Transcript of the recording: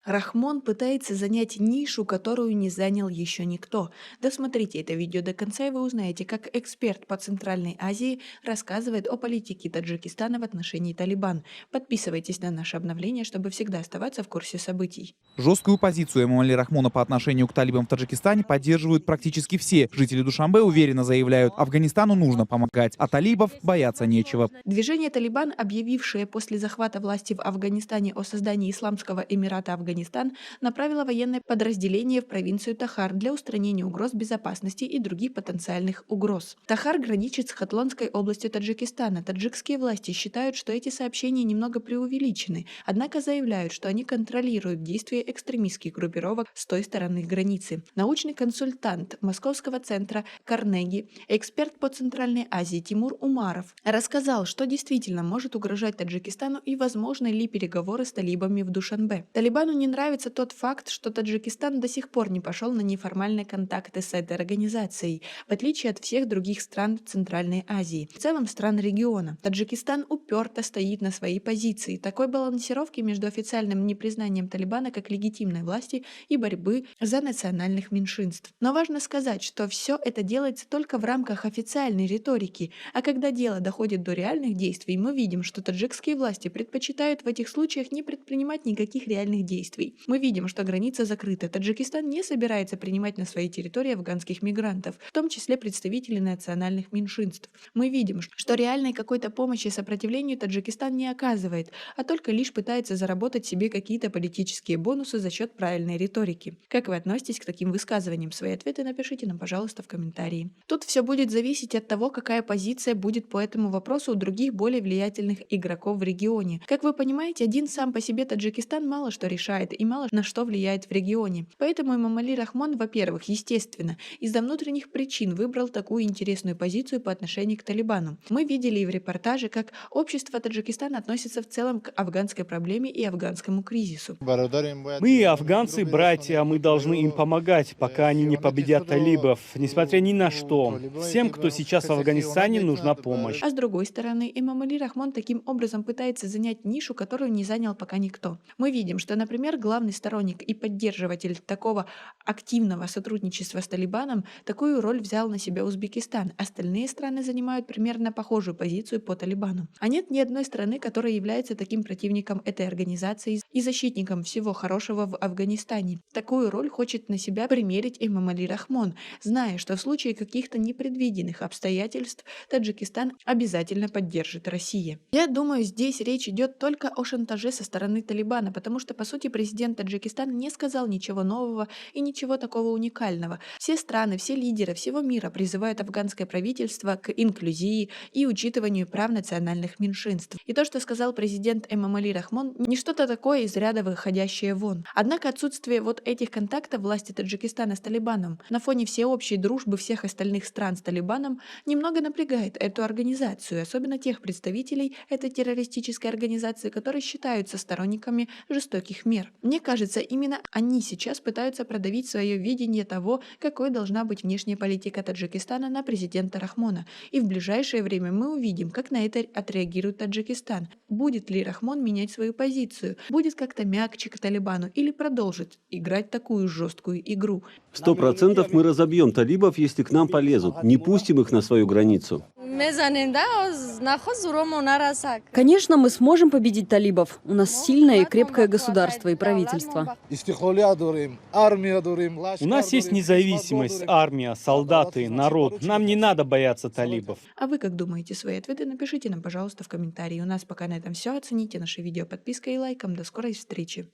Рахмон пытается занять нишу, которую не занял еще никто. Досмотрите это видео до конца, и вы узнаете, как эксперт по Центральной Азии рассказывает о политике Таджикистана в отношении Талибан. Подписывайтесь на наше обновление, чтобы всегда оставаться в курсе событий. Жесткую позицию Эмомали Рахмона по отношению к талибам в Таджикистане поддерживают практически все. Жители Душанбе уверенно заявляют, Афганистану нужно помогать, а талибов бояться нечего. Движение «Талибан», объявившее после захвата власти в Афганистане о создании Исламского Эмирата Афганистан, направило военное подразделение в провинцию Тахар для устранения угроз безопасности и других потенциальных угроз. Тахар граничит с Хатлонской областью Таджикистана. Таджикские власти считают, что эти сообщения немного преувеличены, однако заявляют, что они контролируют действия экстремистских группировок с той стороны границы. Научный консультант Московского центра Карнеги, эксперт по Центральной Азии Тимур Умаров рассказал, что действительно может угрожать Таджикистану и возможны ли переговоры с талибами в Душанбе. Талибану не нравится тот факт, что Таджикистан до сих пор не пошел на неформальные контакты с этой организацией, в отличие от всех других стран Центральной Азии, в целом стран региона. Таджикистан уперто стоит на своей позиции. Такой балансировки между официальным непризнанием Талибана как легитимной власти и борьбы за национальных меньшинств. Но важно сказать, что все это делается только в рамках официальной риторики, а когда дело доходит до реальных действий, мы видим, что таджикские власти предпочитают в этих случаях не предпринимать никаких реальных действий. Мы видим, что граница закрыта. Таджикистан не собирается принимать на своей территории афганских мигрантов, в том числе представителей национальных меньшинств. Мы видим, что реальной какой-то помощи сопротивлению Таджикистан не оказывает, а только лишь пытается заработать себе какие-то политические бонусы за счет правильной риторики. Как вы относитесь к таким высказываниям? Свои ответы напишите нам, пожалуйста, в комментарии. Тут все будет зависеть от того, какая позиция будет по этому вопросу у других более влиятельных игроков в регионе. Как вы понимаете, один сам по себе Таджикистан мало что решает и мало на что влияет в регионе. Поэтому Эмомали Рахмон, во-первых, естественно, из-за внутренних причин выбрал такую интересную позицию по отношению к Талибану. Мы видели и в репортаже, как общество Таджикистана относится в целом к афганской проблеме и афганскому кризису. Мы, афганцы, братья, мы должны им помогать, пока они не победят талибов, несмотря ни на что. Всем, кто сейчас в Афганистане, нужна помощь. А с другой стороны, Эмомали Рахмон таким образом пытается занять нишу, которую не занял пока никто. Мы видим, что, например, главный сторонник и поддерживатель такого активного сотрудничества с Талибаном такую роль взял на себя Узбекистан. Остальные страны занимают примерно похожую позицию по Талибану. А нет ни одной страны, которая является таким противником этой организации и защитником всего хорошего в Афганистане. Такую роль хочет на себя примерить Эмомали Рахмон, зная, что в случае каких-то непредвиденных обстоятельств Таджикистан обязательно поддержит Россия. Я думаю, здесь речь идет только о шантаже со стороны Талибана, потому что, по сути, президент Таджикистана не сказал ничего нового и ничего такого уникального. Все страны, все лидеры всего мира призывают афганское правительство к инклюзии и учитыванию прав национальных меньшинств. И то, что сказал президент Эмомали Рахмон, не что-то такое из ряда выходящее вон. Однако отсутствие вот этих контактов власти Таджикистана с Талибаном на фоне всеобщей дружбы всех остальных стран с Талибаном немного напрягает эту организацию, особенно тех представителей этой террористической организации, которые считаются сторонниками жестоких мер. Мне кажется, именно они сейчас пытаются продавить свое видение того, какой должна быть внешняя политика Таджикистана на президента Рахмона. И в ближайшее время мы увидим, как на это отреагирует Таджикистан. Будет ли Рахмон менять свою позицию? Будет как-то мягче к Талибану или продолжит играть такую жесткую игру? 100% мы разобьем талибов, если к нам полезут. Не пустим их на свою границу. Конечно, мы сможем победить талибов. У нас сильное и крепкое государство и правительство. У нас есть независимость, армия, солдаты, народ. Нам не надо бояться талибов. А вы как думаете? Свои ответы напишите нам, пожалуйста, в комментарии. У нас пока на этом все. Оцените наше видео подпиской и лайком. До скорой встречи.